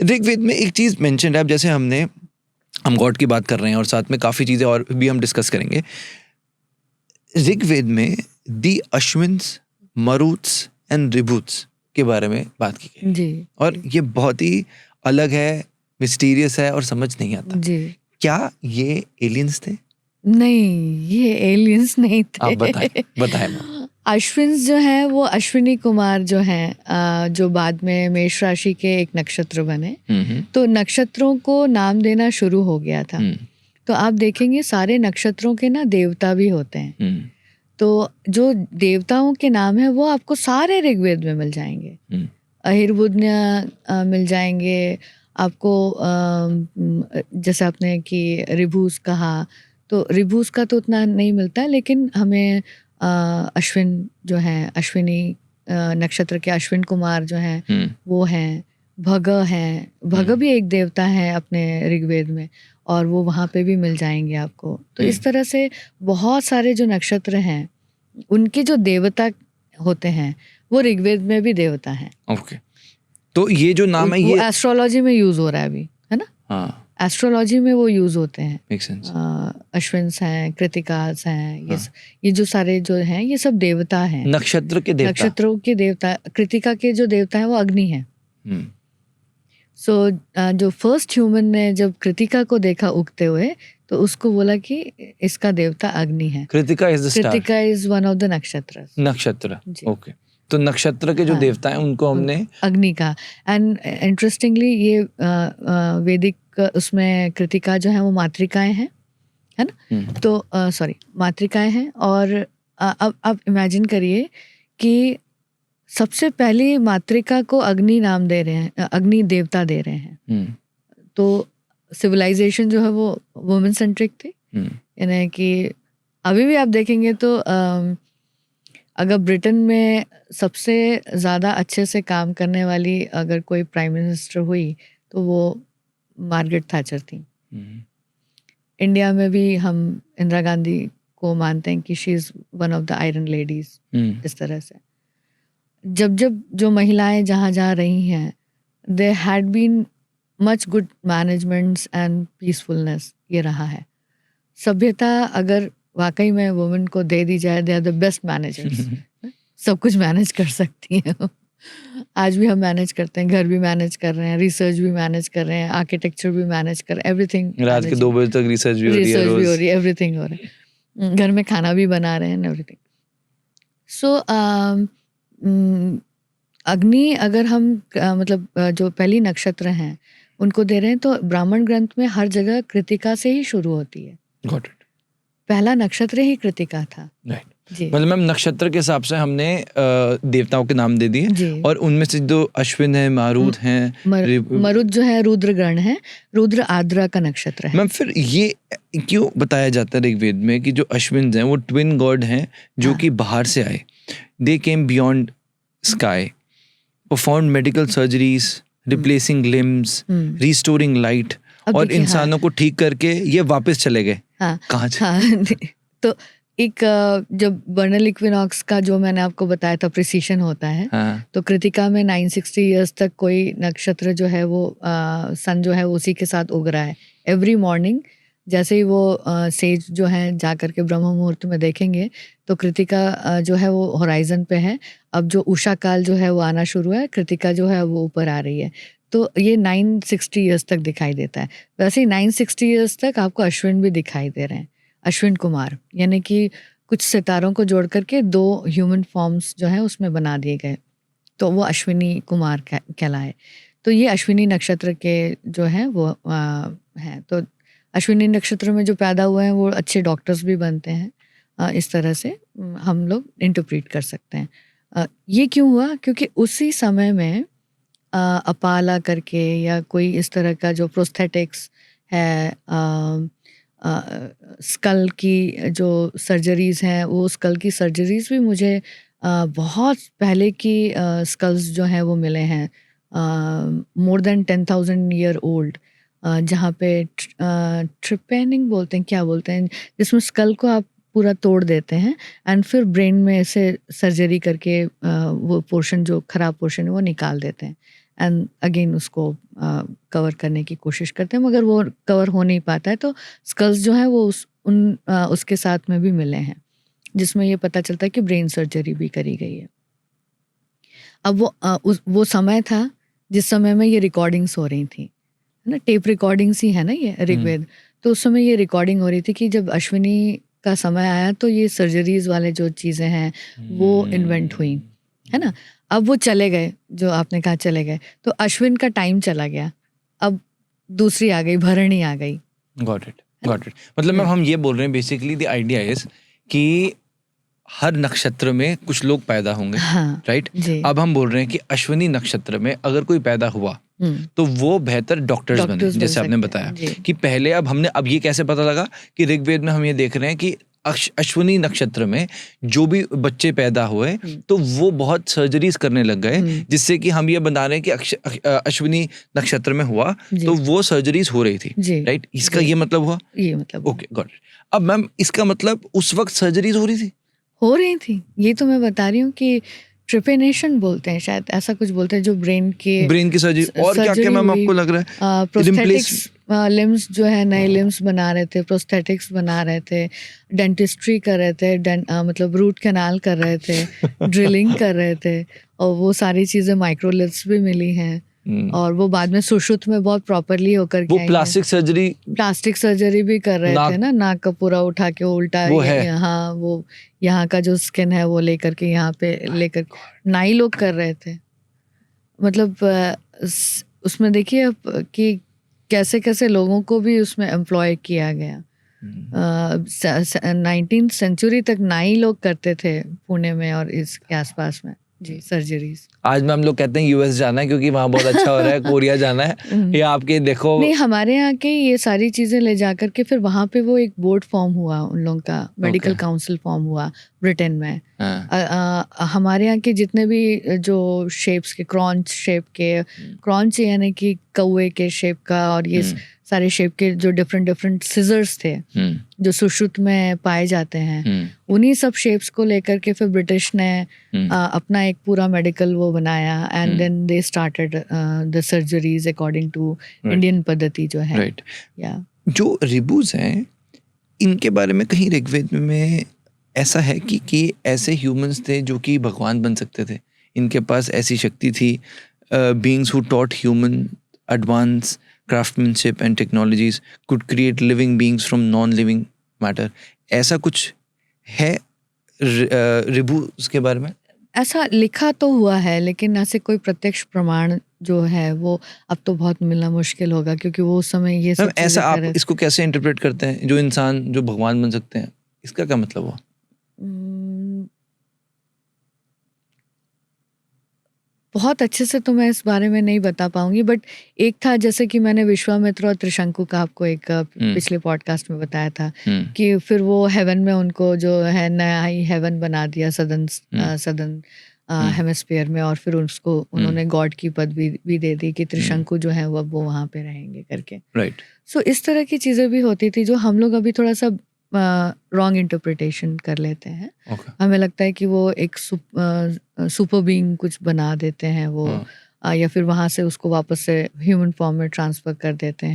ऋग्वेद में एक चीज़ मेंशन है, अब जैसे हम गॉड की बात कर रहे हैं और साथ में काफ़ी चीज़ें और भी हम डिस्कस करेंगे। ऋग्वेद में दी अश्विन्स, मरुत्स एंड ऋभुत्स के बारे में बात की गई जी और ये बहुत ही अलग है, मिस्टीरियस है और समझ नहीं आता। जी। क्या ये एलियंस थे? नहीं, ये एलियंस नहीं आप थे। बताएं मैम। अश्विन्स जो हैं वो अश्विनी कुमार जो हैं, जो बाद में मेष राशि के एक नक्षत्र बने। तो नक्षत्रों को नाम देना शुरू हो गया था। तो आप देखेंगे सारे नक्षत्रों के ना देवता भी होते हैं। तो जो देवताओं के नाम है वो आपको सारे ऋग्वेद में मिल जाएंगे। अहिर्बुद्ध मिल जाएंगे आपको। जैसे आपने कि ऋभुस कहा, तो ऋभुस का तो उतना नहीं मिलता, लेकिन हमें अश्विन जो हैं, अश्विनी नक्षत्र के अश्विन कुमार जो हैं वो हैं। भग हैं, भग भी एक देवता है अपने ऋग्वेद में, और वो वहाँ पे भी मिल जाएंगे आपको। तो इस तरह से बहुत सारे जो नक्षत्र हैं उनके जो देवता होते हैं वो ऋग्वेद में भी देवता हैं। ओके, तो ये जो नाम है वो ये एस्ट्रोलॉजी में यूज हो रहा है अभी, है ना? हाँ, एस्ट्रोलॉजी में वो यूज होते हैं। Make sense. अश्विन्स हैं, कृतिकास हैं, ये जो सारे जो हैं ये सब देवता हैं, नक्षत्र के देवता। नक्षत्रों के देवता। कृतिका के जो देवता हैं वो अग्नि हैं। सो जो फर्स्ट ह्यूमन ने जब कृतिका को देखा उगते हुए, तो उसको बोला कि इसका देवता अग्नि है। Kritika is the star. Kritika is one of the नक्षत्र। नक्षत्र, ओके। तो नक्षत्र के जो देवता हैं उनको हमने अग्नि का। एंड इंटरेस्टिंगली ये वैदिक उसमें कृतिका जो है वो मातृकाएं हैं, है ना? तो सॉरी, मातृकाएं हैं। और अब आप इमेजिन करिए कि सबसे पहली मातृका को अग्नि नाम दे रहे हैं, अग्नि देवता दे रहे हैं। तो सिविलाइजेशन जो है वो वुमेन सेंट्रिक थी, यानी कि अभी भी आप देखेंगे तो अगर ब्रिटेन में सबसे ज़्यादा अच्छे से काम करने वाली अगर कोई प्राइम मिनिस्टर हुई तो वो मार्गरेट थैचर थी। इंडिया में भी हम इंदिरा गांधी को मानते हैं कि she is one of the iron ladies. इस तरह से जब जब जो महिलाएं जहाँ जहाँ रही हैं, they had been much good managements and peacefulness ये रहा है। सभ्यता अगर वाकई में वुमेन को दे दी जाए, they are the best managers. सब कुछ मैनेज कर सकती हैं। आज भी हम मैनेज करते हैं, घर भी मैनेज कर रहे हैं, रिसर्च भी मैनेज कर रहे हैं, आर्किटेक्चर भी मैनेज कर रहे हैं, एवरीथिंग। रात के 2 बजे तक रिसर्च भी हो रही है, एवरीथिंग हो रहा है, घर में खाना भी बना रहे हैं, एवरीथिंग। सो अग्नि अगर हम मतलब जो पहली नक्षत्र हैं उनको दे रहे हैं, तो ब्राह्मण ग्रंथ में हर जगह कृतिका से ही शुरू होती है। Got it. पहला नक्षत्र ही कृतिका था। राइट। मतलब मैम नक्षत्र के हिसाब से हमने देवताओं के नाम दे दिए, और उनमें से जो अश्विन है, मारुत हैं, मरुत जो है रुद्र गण है, रुद्र आद्रा का नक्षत्र है। मैम फिर ये क्यों बताया जाता है ऋग्वेद में कि जो अश्विन हैं वो ट्विन गॉड हैं जो कि बाहर से आए, they came beyond sky, perform medical surgeries, replacing limbs, restoring light, और इंसानों को ठीक करके ये वापस चले गए। कहाँ? तो एक जब बर्नल इक्विनॉक्स का जो मैंने आपको बताया था प्रिसीशन होता है, तो कृतिका में 960 इयर्स तक कोई नक्षत्र जो है वो सन जो है उसी के साथ उग रहा है। एवरी मॉर्निंग जैसे ही वो सेज जो है जा करके ब्रह्म मुहूर्त में देखेंगे तो कृतिका जो है वो होराइजन पे है। अब जो उषा काल जो है वो आना शुरू है, कृतिका जो है वो ऊपर आ रही है। तो ये 960 इयर्स तक दिखाई देता है। वैसे ही 960 इयर्स तक आपको अश्विन भी दिखाई दे रहे हैं, अश्विन कुमार, यानी कि कुछ सितारों को जोड़ करके 2 ह्यूमन फॉर्म्स जो हैं उसमें बना दिए गए, तो वो अश्विनी कुमार कहलाए। तो ये अश्विनी नक्षत्र के जो हैं वो हैं। तो अश्विनी नक्षत्र में जो पैदा हुए हैं वो अच्छे डॉक्टर्स भी बनते हैं। इस तरह से हम लोग इंटरप्रेट कर सकते हैं। ये क्यों हुआ? क्योंकि उसी समय में अपाला करके या कोई इस तरह का जो प्रोस्थेटिक्स है, स्कल की जो सर्जरीज़ हैं, वो स्कल की सर्जरीज़ भी मुझे बहुत पहले की स्कल्स जो हैं वो मिले हैं, मोर देन 10,000 ईयर ओल्ड, जहाँ पे ट्रिपेनिंग बोलते हैं, क्या बोलते हैं, जिसमें स्कल को आप पूरा तोड़ देते हैं एंड फिर ब्रेन में ऐसे सर्जरी करके वो पोर्शन जो ख़राब पोर्शन है वो निकाल देते हैं एंड अगेन उसको कवर करने की कोशिश करते हैं, मगर वो कवर हो नहीं पाता है। तो स्कल्स जो है वो उसके साथ में भी मिले हैं, जिसमें ये पता चलता है कि ब्रेन सर्जरी भी करी गई है। अब वो समय था जिस समय में ये रिकॉर्डिंग्स हो रही थी, है ना, टेप रिकॉर्डिंग्स ही है ना ये ऋग्वेद। तो उस समय ये रिकॉर्डिंग हो रही थी कि जब अश्विनी का समय आया तो ये सर्जरीज वाले जो चीज़ें हैं वो इन्वेंट हुई, है ना। अब वो चले गए, जो आपने कहा चले गए, तो अश्विन का टाइम चला गया, अब दूसरी आ गई, भरणी आ गई। Got it. मतलब मैम हम ये बोल रहे हैं बेसिकली द आइडिया इज कि हर नक्षत्र में कुछ लोग पैदा होंगे, हाँ, राइट। जी। अब हम बोल रहे हैं कि अश्विनी नक्षत्र में अगर कोई पैदा हुआ तो वो बेहतर डॉक्टर्स बने, डॉक्टर्स बन जैसे आपने सकते बताया हैं, जी। कि पहले अब ये कैसे पता लगा कि ऋग्वेद में हम ये देख रहे हैं कि अश्विनी नक्षत्र में जो भी बच्चे पैदा हुए तो वो बहुत सर्जरीज करने लग गए, जिससे कि हम ये बता रहे हैं कि अश्विनी नक्षत्र में हुआ जी। तो वो सर्जरीज हो रही थी, जी, राइट। इसका जी। ये मतलब हुआ, ये मतलब ओके गॉट इट। अब मैम इसका मतलब उस वक्त सर्जरीज हो रही थी, हो रही थी, ये तो मैं बता रही हूँ कि ट्रिपेनेशन बोलते हैं, शायद ऐसा कुछ बोलते हैं, जो ब्रेन की सर्जरी। और क्या क्या मैम आपको लग रहा है? प्रोस्थेटिक्स लिम्स जो है, नए लिम्स बना रहे थे, प्रोस्थेटिक्स बना रहे थे, डेंटिस्ट्री कर रहे थे, मतलब रूट कैनाल कर रहे थे, ड्रिलिंग कर रहे थे, और वो सारी चीज़ें, माइक्रोलिथ्स भी मिली हैं, और वो बाद में सुश्रुत में बहुत प्रॉपरली होकर के वो प्लास्टिक सर्जरी भी कर रहे थे ना, नाक का पूरा उठा के उल्टा, वो है। यहाँ वो यहाँ का जो स्किन है वो लेकर के यहाँ पे लेकर, नाई लोग कर रहे थे। मतलब उसमें देखिए अब कि कैसे कैसे लोगों को भी उसमें एम्प्लॉय किया गया। 19th सेंचुरी तक नाई लोग करते थे पुणे में और इसके आसपास में, जी, सर्जरीज। आज में हम लोग कहते हैं यूएस जाना है क्योंकि वहाँ बहुत अच्छा हो रहा है, कोरिया जाना है, या आपके देखो नहीं, हमारे यहाँ के ये सारी चीज़ें ले जा करके फिर वहाँ पे वो एक बोर्ड फॉर्म हुआ, उन लोगों का मेडिकल काउंसिल फॉर्म हुआ ब्रिटेन में। हमारे यहाँ के जितने भी जो शेप्स के, क्रॉन्च शेप के, क्रॉन्च यानी कि कौवे के शेप का, और ये सारे शेप के जो डिफरेंट सिजर्स थे जो सुश्रुत में पाए जाते हैं, उन्हीं सब शेप्स को लेकर के फिर ब्रिटिश ने अपना एक पूरा मेडिकल वो बनाया, and then they started the surgeries according to Indian पद्धति जो है, राइट। या जो रिबूज हैं इनके बारे में कहीं ऋग्वेद में ऐसा है कि ऐसे ह्यूमंस थे जो कि भगवान बन सकते थे, इनके पास ऐसी शक्ति थी, beings who taught human advance craftsmanship and technologies could create living beings from non-living matter, ऐसा कुछ है रिबू उसके बारे में? ऐसा लिखा तो हुआ है, लेकिन ऐसे कोई प्रत्यक्ष प्रमाण जो है वो अब तो बहुत मिलना मुश्किल होगा, क्योंकि वो समय ये सब ऐसा आप इसको कैसे इंटरप्रेट करते हैं, जो इंसान जो भगवान बन सकते हैं, इसका क्या मतलब हुआ? बहुत अच्छे से तो मैं इस बारे में नहीं बता पाऊंगी, बट एक था, जैसे कि मैंने विश्वामित्र और त्रिशंकु का आपको एक पिछले पॉडकास्ट में बताया था कि फिर वो हेवन में उनको जो है नया ही हेवन बना दिया, सदन हेमिस्फीयर में, और फिर उसको उन्होंने गॉड की पदवी भी दे दी कि त्रिशंकु जो है वो वहाँ पे रहेंगे करके, राइट। सो इस तरह की चीज़ें भी होती थी जो हम लोग अभी थोड़ा सा रॉन्ग इंटरप्रिटेशन कर लेते हैं। हमें लगता है कि वो एक सुपर बीइंग कुछ बना देते हैं वो, या फिर वहाँ से उसको वापस से ह्यूमन फॉर्म में ट्रांसफर कर देते हैं।